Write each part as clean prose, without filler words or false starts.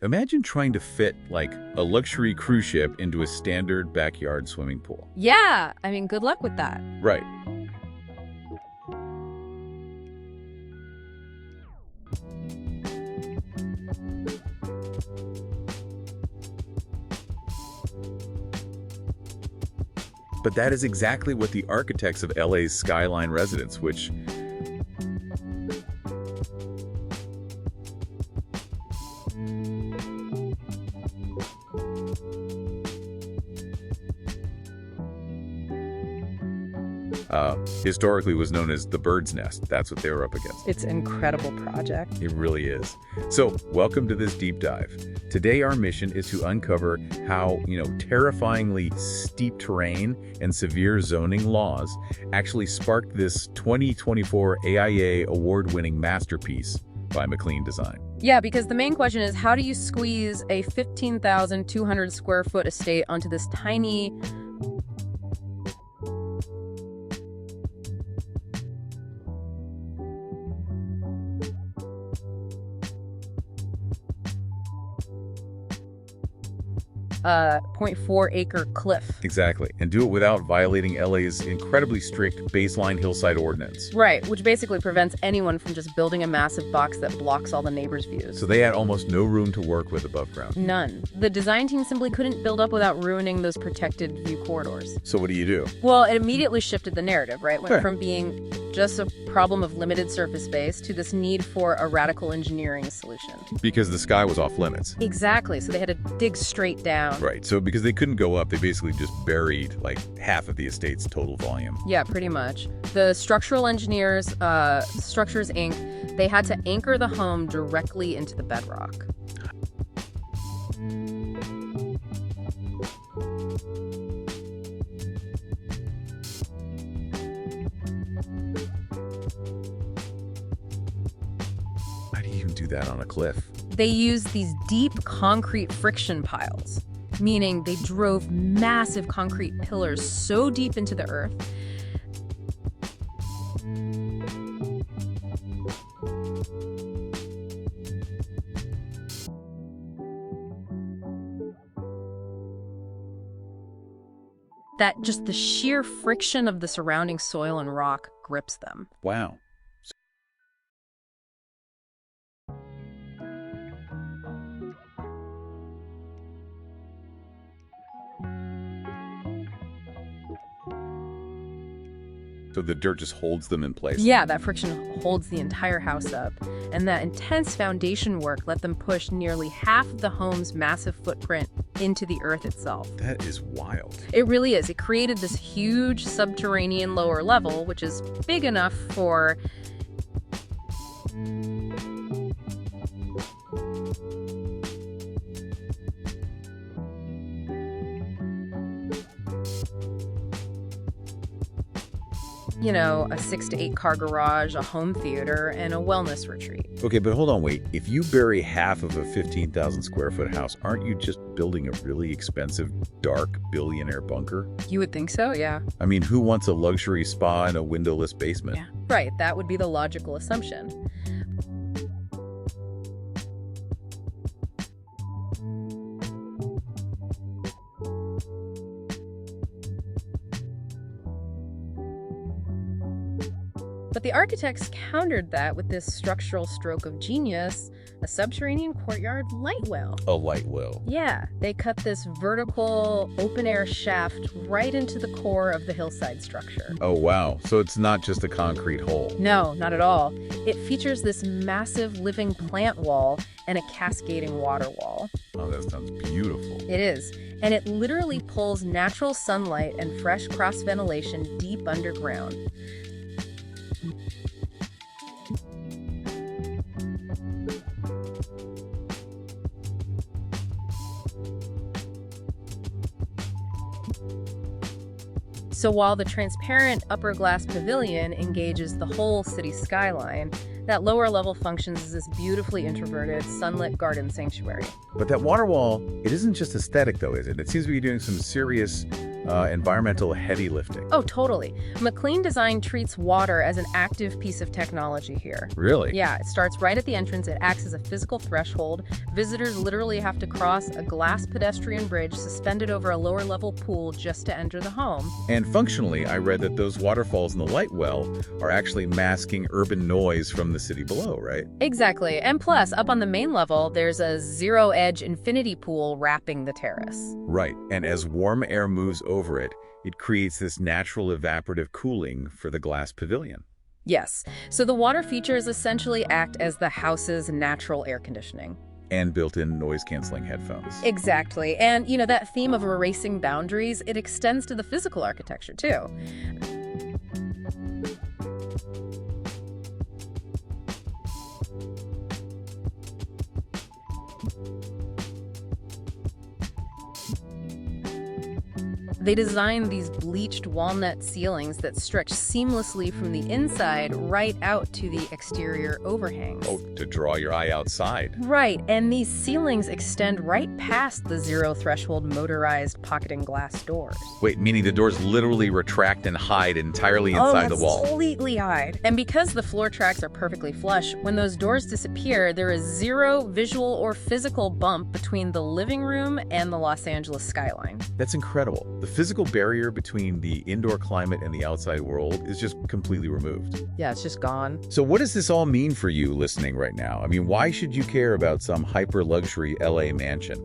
Imagine trying to fit, like, a luxury cruise ship into a standard backyard swimming pool. Yeah, I mean, good luck with that. Right. But that is exactly what the architects of LA's Skyline Residence, which historically was known as the bird's nest. That's what they were up against. It's an incredible project. It really is. So, welcome to this deep dive. Today, our mission is to uncover how, terrifyingly steep terrain and severe zoning laws actually sparked this 2024 AIA award-winning masterpiece by McClean Design. Yeah, because the main question is, how do you squeeze a 15,200 square foot estate onto this tiny... .4 acre cliff. Exactly, and do it without violating LA's incredibly strict baseline hillside ordinance. Right, which basically prevents anyone from just building a massive box that blocks all the neighbors' views. So they had almost no room to work with above ground. None. The design team simply couldn't build up without ruining those protected view corridors. So what do you do? Well, it immediately shifted the narrative, right? Went from being just a problem of limited surface space to this need for a radical engineering solution. Because the sky was off limits. Exactly, so they had to dig straight down. Right, so because they couldn't go up, they basically just buried like half of the estate's total volume. Yeah, pretty much. The structural engineers, Structures Inc., they had to anchor the home directly into the bedrock. How do you even do that on a cliff? They used these deep concrete friction piles, meaning they drove massive concrete pillars so deep into the earth that just the sheer friction of the surrounding soil and rock grips them. Wow. So the dirt just holds them in place? Yeah, that friction holds the entire house up. And that intense foundation work let them push nearly half of the home's massive footprint into the earth itself. That is wild. It really is. It created this huge subterranean lower level, which is big enough for... a 6 to 8 car garage, a home theater, and a wellness retreat. Okay, but hold on, wait. If you bury half of a 15,000 square foot house, aren't you just building a really expensive, dark billionaire bunker? You would think so, yeah. I mean, who wants a luxury spa in a windowless basement? Yeah, right. That would be the logical assumption. But the architects countered that with this structural stroke of genius, a subterranean courtyard light well. A light well. Yeah, they cut this vertical open-air shaft right into the core of the hillside structure. Oh, wow. So it's not just a concrete hole. No, not at all. It features this massive living plant wall and a cascading water wall. Oh, that sounds beautiful. It is. And it literally pulls natural sunlight and fresh cross-ventilation deep underground. So while the transparent upper glass pavilion engages the whole city skyline, that lower level functions as this beautifully introverted, sunlit garden sanctuary. But that water wall, it isn't just aesthetic though, is it? It seems to be doing some serious environmental heavy lifting. Oh, totally. McClean design treats water as an active piece of technology here. Really? Yeah, it starts right at the entrance. It acts as a physical threshold. Visitors literally have to cross a glass pedestrian bridge suspended over a lower level pool just to enter the home. And functionally, I read that those waterfalls in the light well are actually masking urban noise from the city below, right? Exactly. And plus, up on the main level, there's a zero-edge infinity pool wrapping the terrace. Right, and as warm air moves over it, it creates this natural evaporative cooling for the glass pavilion. Yes. So the water features essentially act as the house's natural air conditioning. And built-in noise-canceling headphones. Exactly. And, that theme of erasing boundaries, it extends to the physical architecture, too. They designed these bleached walnut ceilings that stretch seamlessly from the inside right out to the exterior overhangs. Oh, to draw your eye outside. Right, and these ceilings extend right past the zero-threshold motorized pocketing glass doors. Wait, meaning the doors literally retract and hide entirely inside the wall? Completely hide. And because the floor tracks are perfectly flush, when those doors disappear, there is zero visual or physical bump between the living room and the Los Angeles skyline. That's incredible. The physical barrier between the indoor climate and the outside world is just completely removed. Yeah, it's just gone. So what does this all mean for you listening right now? I mean, why should you care about some hyper-luxury LA mansion?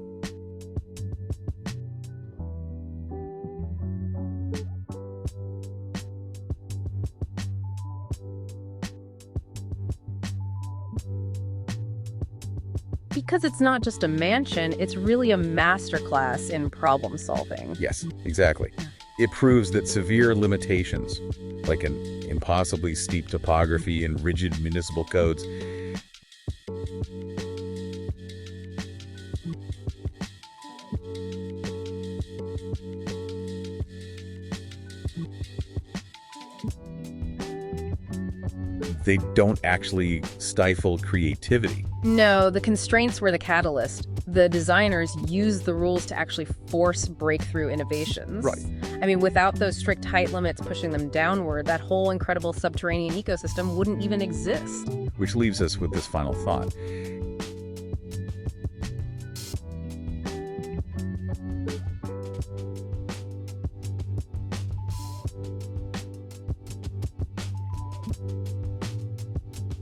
Because it's not just a mansion, it's really a masterclass in problem solving. Yes, exactly. It proves that severe limitations, like an impossibly steep topography and rigid municipal codes, they don't actually stifle creativity. No, the constraints were the catalyst. The designers used the rules to actually force breakthrough innovations. Right. I mean, without those strict height limits pushing them downward, that whole incredible subterranean ecosystem wouldn't even exist. Which leaves us with this final thought.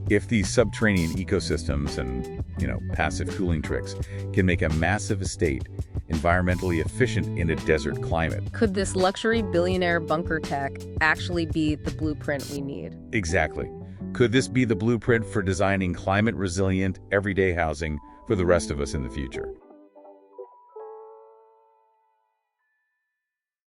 If these subterranean ecosystems and, passive cooling tricks can make a massive estate environmentally efficient in a desert climate. Could this luxury billionaire bunker tech actually be the blueprint we need? Exactly. Could this be the blueprint for designing climate-resilient, everyday housing for the rest of us in the future?